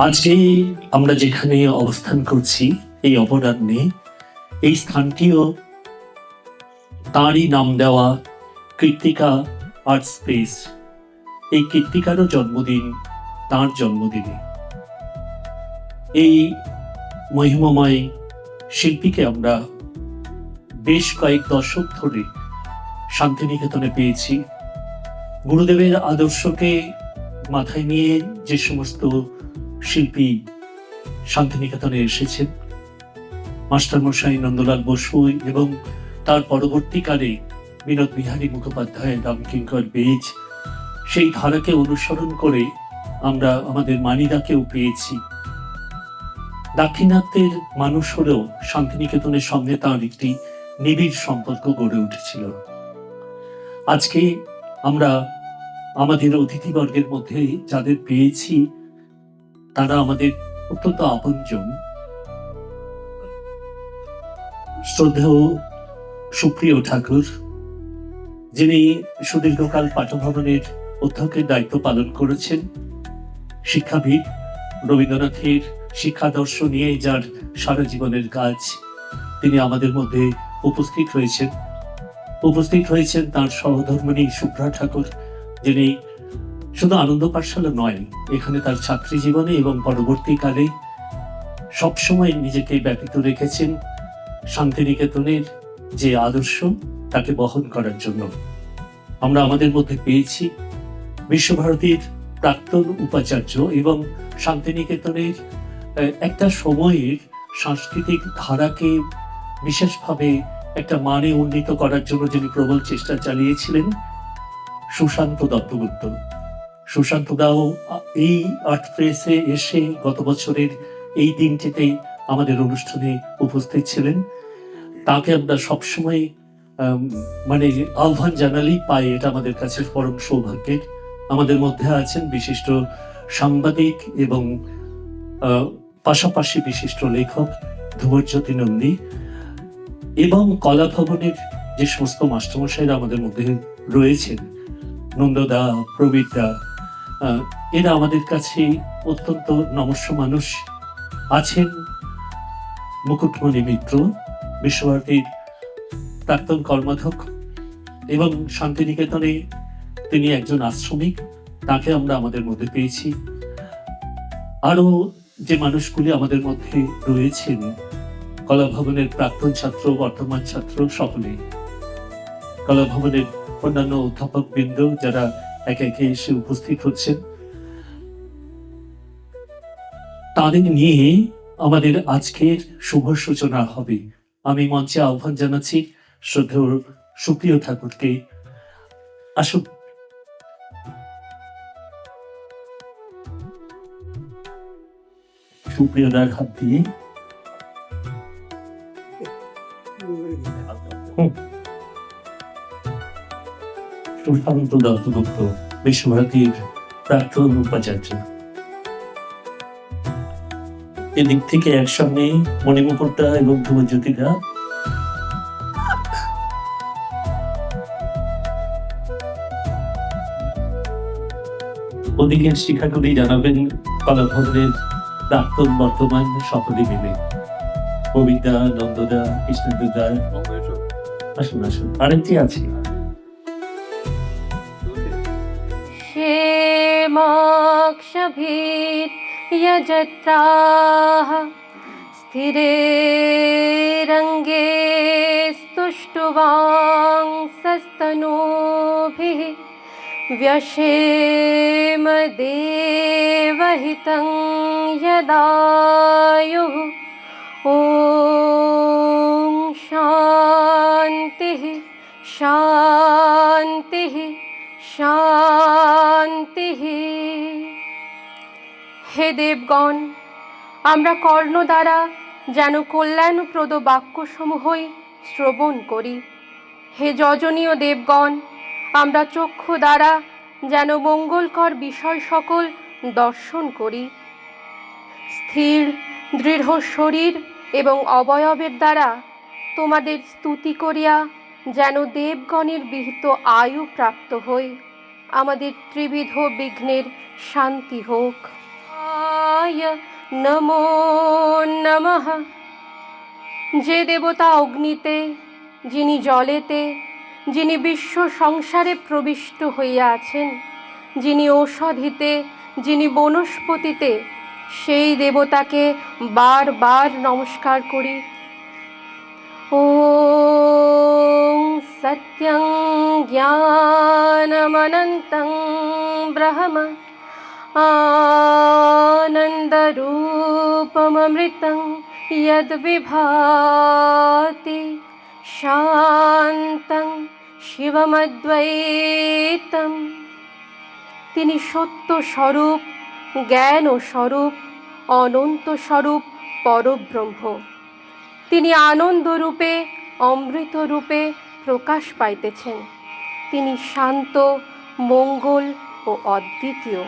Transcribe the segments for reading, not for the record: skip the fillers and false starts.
আজকে আমরা যেখানে অবস্থান করছি এই অপরাহ্নে, এই স্থানটিও তাঁরই নাম দেওয়া কৃত্তিকা আর্ট স্পেস। এই কৃত্তিকারও জন্মদিন তাঁর জন্মদিনে। এই মহিমময় শিল্পীকে আমরা বেশ কয়েক দশক ধরে শান্তিনিকেতনে পেয়েছি। গুরুদেবের আদর্শকে মাথায় নিয়ে যে সমস্ত শিল্পী শান্তিনিকেতনে এসেছেন, মাস্টারমশাই নন্দলাল বসু এবং তার পরবর্তীকালে বিনোদ বিহারী মুখোপাধ্যায়, রামকিঙ্কর বেজ, সেই ধারাকে অনুসরণ করে আমরা আমাদের মানিদাকেও পেয়েছি। দাক্ষিণাত্যের মানুষ হলেও শান্তিনিকেতনের সঙ্গে তাঁর একটি নিবিড় সম্পর্ক গড়ে উঠেছিল। আজকে আমরা আমাদের অতিথিবর্গের মধ্যে যাদের পেয়েছি তারা আমাদের অত্যন্ত আপনজন। শ্রদ্ধেয় সুপ্রিয় ঠাকুর, যিনি সুদীর্ঘকাল পাঠভবনের অধ্যক্ষের দায়িত্ব পালন করেছেন, শিক্ষাবিদ, রবীন্দ্রনাথের শিক্ষাদর্শ নিয়ে যার সারা জীবনের কাজ, তিনি আমাদের মধ্যে উপস্থিত হয়েছেন তার সহধর্মিণী শুভ্রা ঠাকুর, যিনি শুধু আনন্দ পাঠশালা নয়, এখানে তার ছাত্রী জীবনে এবং পরবর্তীকালে সবসময় নিজেকে ব্যাপৃত রেখেছেন শান্তিনিকেতনের যে আদর্শ তাকে বহন করার জন্য। আমরা আমাদের মধ্যে পেয়েছি বিশ্বভারতীর প্রাক্তন উপাচার্য এবং শান্তিনিকেতনের একটা সময়ের সাংস্কৃতিক ধারাকে বিশেষভাবে একটা মানে উন্নীত করার জন্য যিনি প্রবল চেষ্টা চালিয়েছিলেন, সুশান্ত দত্তগুপ্ত। সুশান্ত দাও এই আর্ট প্রেসে এসে গত বছরের এই দিনটিতেই আমাদের অনুষ্ঠানে উপস্থিত ছিলেন। তাকে আমরা সবসময় মানে আহ্বান জানালেই পাই, এটা আমাদের কাছে পরম সৌভাগ্যের। আমাদের মধ্যে আছেন বিশিষ্ট সাংবাদিক এবং পাশাপাশি বিশিষ্ট লেখক ধ্রুবজ্যোতি নন্দী এবং কলা ভবনের যে সমস্ত মাস্টারমশাইরা আমাদের মধ্যে রয়েছেন, নন্দদা, প্রবীরদা, এরা আমাদের কাছে অত্যন্ত নমস্য মানুষ। আছেন মুকুটমণি মিত্র, বিশ্বভারতীর প্রাক্তন কর্মাধ্যক্ষ এবং শান্তিনিকেতনে তিনি একজন আশ্রমিক, তাকে আমরা আমাদের মধ্যে পেয়েছি। আরো যে মানুষগুলি আমাদের মধ্যে রয়েছেন, কলা ভবনের প্রাক্তন ছাত্র, বর্তমান ছাত্র, সকলে, কলা ভবনের অন্যান্য অধ্যাপক বৃন্দ যারা একে একে এসে উপস্থিত হচ্ছেন, তাদের নিয়ে আমাদের আজকের শুভ সূচনা হবে। আমি মঞ্চে আহ্বান জানাচ্ছি শ্রদ্ধেয় সুপ্রিয় ঠাকুরকে। আসুন। সুপ্রিয়দার হাত দিয়ে সুশান্ত দত্তগুপ্ত, বিশ্বভারতীর প্রাক্তন উপাচার্য। এদিক থেকে একসঙ্গে মণিমুকুটটা এবং ধ্রুবজ্যোতিরা। ওদিকের শিক্ষাগুলি জানাবেন কলা ভবনের প্রাক্তন বর্তমান সকলে মিলে, কবিতা, নন্দদা, কৃষ্ণদা। আসুন আসুন, আরেকটি আছে। यजत्राः स्थिरे रङ्गे स्तुष्टुवांसस्तनूभिः व्यशेम देवहितं यदायुः। ॐ शान्तिः शान्तिः শান্তিঃ। হে দেবগণ, আমরা কর্ণ দ্বারা যেন কল্যাণপ্রদ বাক্যসমূহই শ্রবণ করি। হে যজনীয় দেবগণ, আমরা চক্ষু দ্বারা যেন মঙ্গলকর বিষয় সকল দর্শন করি। স্থির দৃঢ় শরীর এবং অবয়বের দ্বারা তোমাদের স্তুতি করিয়া যেন দেবগণের বিহিত আয়ু প্রাপ্ত হই। আমাদের ত্রিবিধ বিঘ্নের শান্তি হোক। দেবতায় নমো নমঃ। যে দেবতা অগ্নিতে, যিনি জলেতে, যিনি বিশ্ব সংসারে প্রবিষ্ট হইয়া আছেন, যিনি ঔষধিতে, যিনি বনস্পতিতে, সেই দেবতাকে বারবার নমস্কার করি। ॐ सत्यं ज्ञानमनन्तं ब्रह्म आनन्दरूपममृतं यद्विभाति शान्तं শিবমদ্বৈতম। তিনি সত্য স্বরূপ, জ্ঞান স্বরূপ, অনন্ত স্বরূপ পরব্রহ্ম। তিনি আনন্দরূপে, অমৃতরূপে প্রকাশ পাইতেছেন। তিনি শান্ত, মঙ্গল ও অদ্বিতীয়।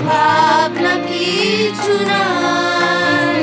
ভাবনা কিছু নাই,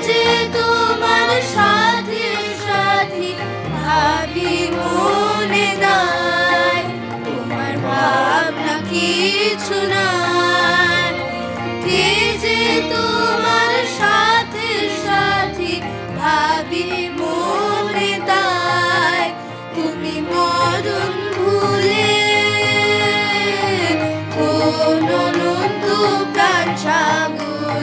যে তোমার সাথে সাথী ভাবি মনে নাই। তোমার ভাবনা কিছু নাই, যে তোমার সাথে সাথী ভাবি মনে তাই। তুমি মরণ ভুলে কোন অনন্ত প্রাণ সাগর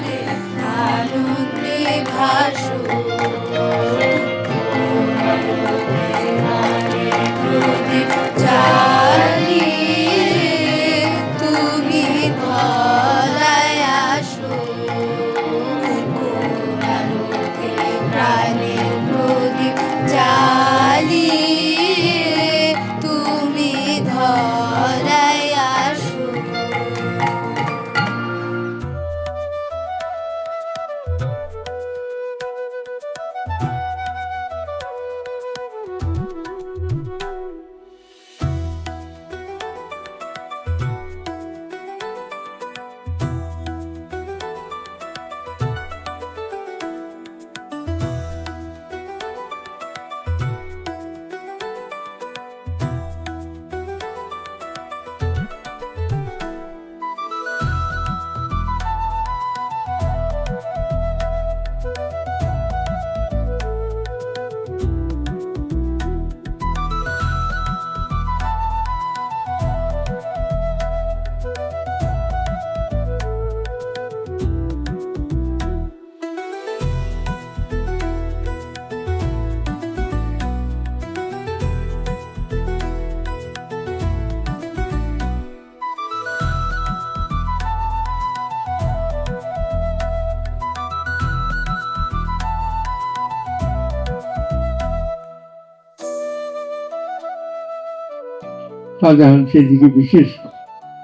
শাহজাহান সেদিকে বিশেষ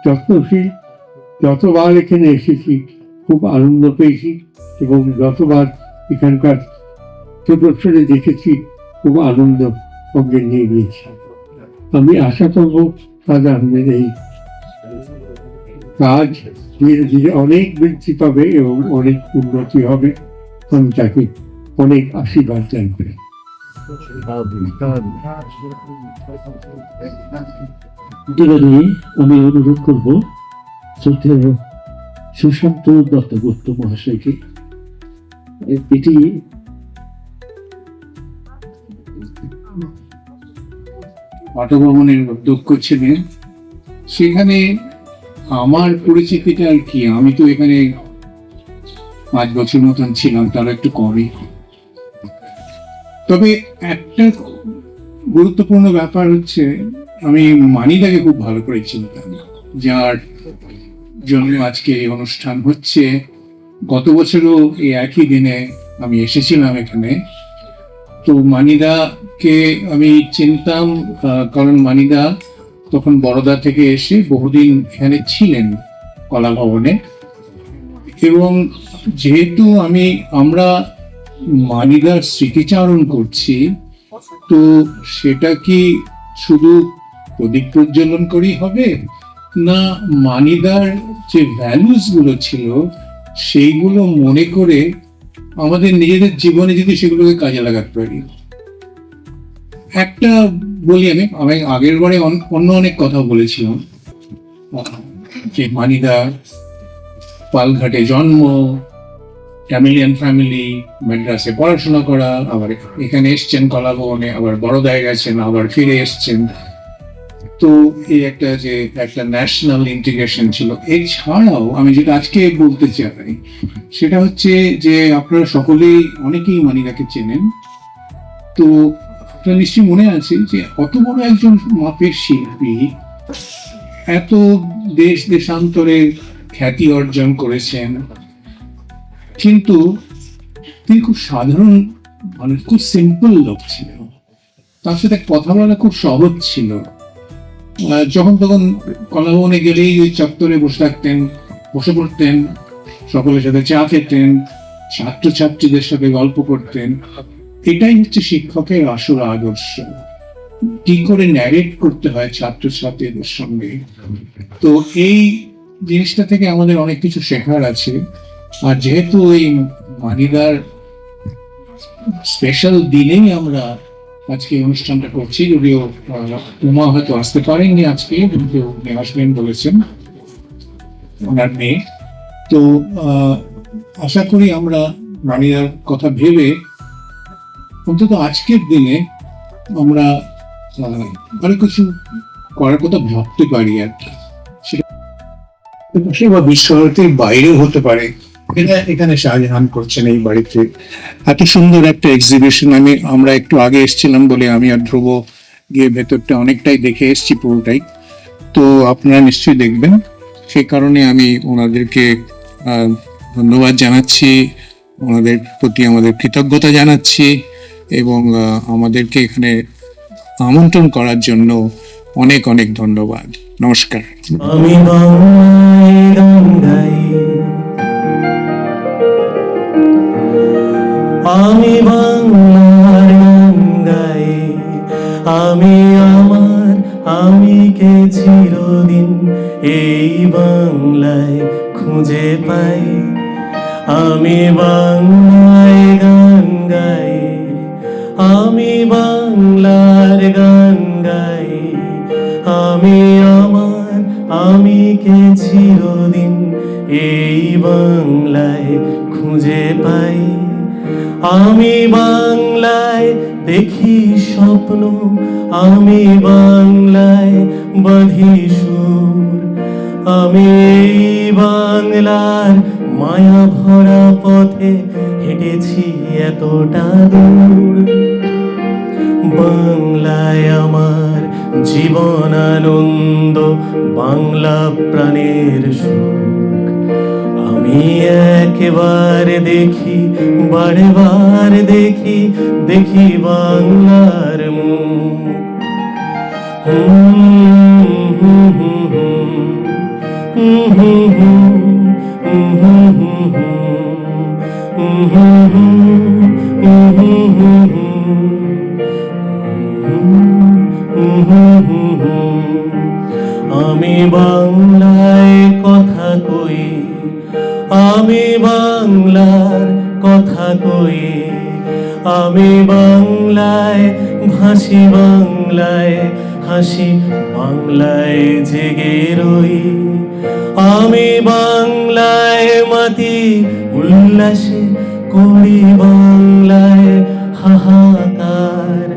যত্নশীল। যতবার এখানে এসেছি খুব আনন্দ পেয়েছি এবং যতবার এখানকার প্রদর্শনে দেখেছি খুব আনন্দ সঙ্গে নিয়ে গিয়েছি। আমি আশা করব শাহজাহানের এই কাজ ধীরে ধীরে অনেক বৃদ্ধি পাবে এবং অনেক উন্নতি হবে। আমি তাকে অনেক আশীর্বাদ দান করি। আমি অনুরোধ করবো শ্রদ্ধেয় সুশান্ত দত্তগুপ্ত মহাশয়কে। এটি পাঠভবনের অধ্যক্ষ ছিলেন। সেখানে আমার পরিচিতিটা আর কি, আমি তো এখানে 5 বছর মতন ছিলাম, তার একটু কমই। তবে একটা গুরুত্বপূর্ণ ব্যাপার হচ্ছে, আমি মানিদাকে খুব ভালো করে চিনতাম, যার জন্য আজকে এই অনুষ্ঠান হচ্ছে। গত বছরও এই একই দিনে আমি এসেছিলাম এখানে। তো মানিদাকে আমি চিনতাম কারণ মানিদা তখন বরোদা থেকে এসে বহুদিন এখানে ছিলেন কলা ভবনে। এবং যেহেতু আমরা মানিদার স্মৃতিচারণ করছি, তো সেটা কি শুধু প্রদীপ প্রজ্বলন করেই হবে, না মানিদার যে ভ্যালুস গুলো ছিল সেইগুলো মনে করে আমাদের নিজেদের জীবনে যদি সেগুলোকে কাজে লাগাতে পারি। একটা বলি, আমি আগের বারে অন্য অনেক কথা বলেছিলাম যে মানিদা পালঘাটে জন্ম, ট্যামিলিয়ান ফ্যামিলি, মাদ্রাসে পড়াশোনা করা, আবার এখানে এসছেন কলা ভবনে, আবার বড়দায় গেছেন, আবার ফিরে এসছেন। তো এই একটা ন্যাশনাল ইন্টিগ্রেশন ছিল। এছাড়াও আমি যেটা আজকে বলতে চাই সেটা হচ্ছে যে আপনারা সকলেই অনেকেই মানিদাকে চেনেন। তো আপনার নিশ্চয়ই মনে আছে যে অত বড় একজন মাপের শিল্পী, এত দেশান্তরে খ্যাতি অর্জন করেছেন, কিন্তু তিনি খুব সাধারণ মানুষ, খুব সিম্পল লোক ছিল। তার সাথে কথা বলা খুব সহজ ছিল। যখন তখন কলাভবনে গেলেই ওই চত্বরে বসে থাকতেন, বসে পড়তেন, সকলের সাথে চা খেতেন, ছাত্রছাত্রীদের সাথে গল্প করতেন। এটাই হচ্ছে শিক্ষকের আসল আদর্শ, কি করে ন্যারেট করতে হয় ছাত্রছাত্রীদের সঙ্গে। তো এই জিনিসটা থেকে আমাদের অনেক কিছু শেখার আছে। আর যেহেতু ওই মানিদার স্পেশাল দিনেই আমরা আজকে অনুষ্ঠানটা করছি, যদিও উমা হয়তো আসতে পারেননি আজকে, কিন্তু উনি আসবেন বলেছেন, ওনার মেয়ে। তো আশা করি আমরা মানিদার কথা ভেবে অন্তত আজকের দিনে আমরা অনেক কিছু করার কথা ভাবতে পারি আর কি। সেটা বিশ্বভারতীর বাইরেও হতে পারে। এখানে শাহজাহান করছেন এই বাড়িতে এত সুন্দর একটা এক্সিবিশন। আমরা একটু আগে এসেছিলাম বলে আমি আর ধ্রুব গিয়ে ভেতরটা অনেকটাই দেখে এসেছি, পুরোটাই। তো আপনারা নিশ্চয়ই দেখবেন, সেই কারণে আমি ওনাদেরকে ধন্যবাদ জানাচ্ছি, ওনাদের প্রতি আমাদের কৃতজ্ঞতা জানাচ্ছি, এবং আমাদেরকে এখানে আমন্ত্রণ করার জন্য অনেক অনেক ধন্যবাদ। নমস্কার। আমি বাংলায় গান গাই, আমি বাংলার গান গাই, আমি আমার আমিকে চিরদিন এই বাংলায় খুঁজে পাই। আমি বাংলায় গান গাই, আমি বাংলার গান গাই, আমি আমার আমিকে চিরদিন এই বাংলায় খুঁজে পাই। আমি বাংলায় দেখি স্বপ্ন, আমি বাংলায় বাঁধি সুর, আমি এই বাংলার মায়া ভরা পথে হেঁটেছি এতটা দূর। বাংলায় আমার জীবন আনন্দ, বাংলা প্রাণের সুখ। আমি একবার দেখি, বারবার দেখি, দেখি বাংলার মুখ। আমি বাংলায় কথা কই, আমি বাংলার কথা কই, আমি বাংলায় ভাসি, বাংলায় হাসি, বাংলায় জেগে রই। আমি বাংলায় মাতি উল্লাসে করি, বাংলায় হাহাকার।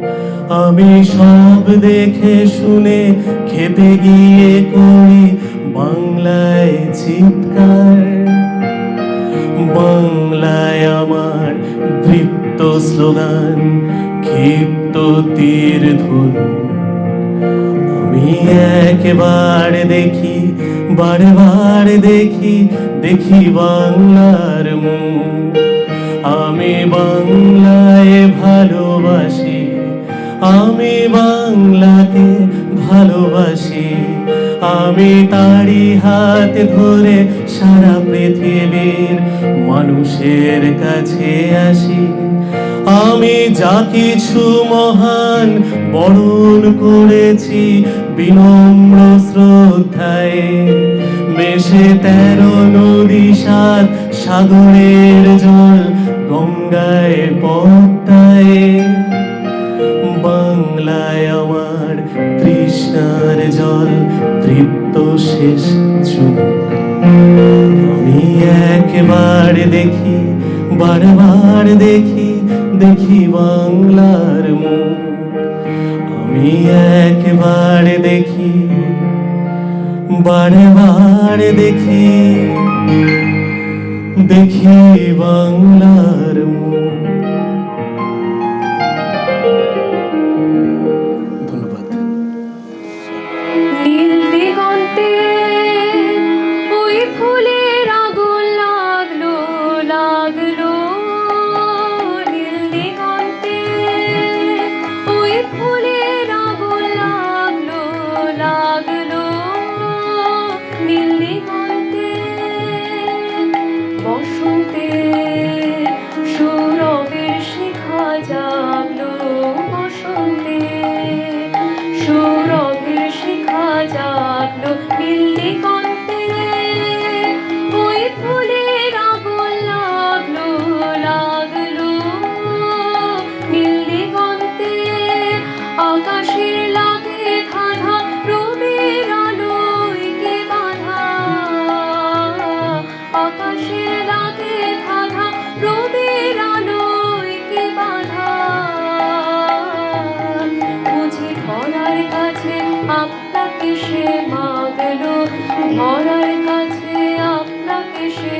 আমি সব দেখে শুনে খেপে গিয়ে করি বাংলায় চিৎকার। বাংলায় আমার দৃপ্ত স্লোগান, ক্ষিপ্ত তীর ধনু। আমি একবার দেখি, বারবার দেখি, দেখি বাংলার মুখ। আমি বাংলায় ভালোবাসি, আমি বাংলাকে ভালোবাসি। আমি তারি হাত ধরে সারা পৃথিবীর মানুষের কাছে আসি। আমি যা কিছু মহান বরণ করেছি বিনম্র শ্রদ্ধায়, মেশে 13 নদী 7 সাগরের জল গঙ্গায় পদ্মায়। বাংলায় আমার তৃষ্ণার জল, তৃপ্ত শেষ চুমুক। আমি একবার দেখি, বারবার দেখি, দেখি বাংলার মুখ। আমি একবার দেখি, বারবার দেখি, দেখি বাংলার মুখ। ধন্যবাদ। নীল দিগন্তে ওই ফুলের আগুন লাগলো, লাগলো। নীল দিগন্তে ওই ফুলের আগুন লাগলো, লাগলো। নীল দিগন্তে বসন্তে সৌরভের শিখা জাগলো, বসন্তে সৌরভের শিখা জাগলো। নীল দিগন্তে ওই ফুলের আগুন লাগলো, লাগলো। নীল দিগন্তে আকাশের লাগে ধাঁধা, রবির আলোয় কে বাঁধা। আকাশের লাগে ধাঁধা, রবির আলোয় কে বাঁধা। বুঝি ধরার কাছে আপনাকে সে মাগলো, ধরার কাছে আপনাকে সে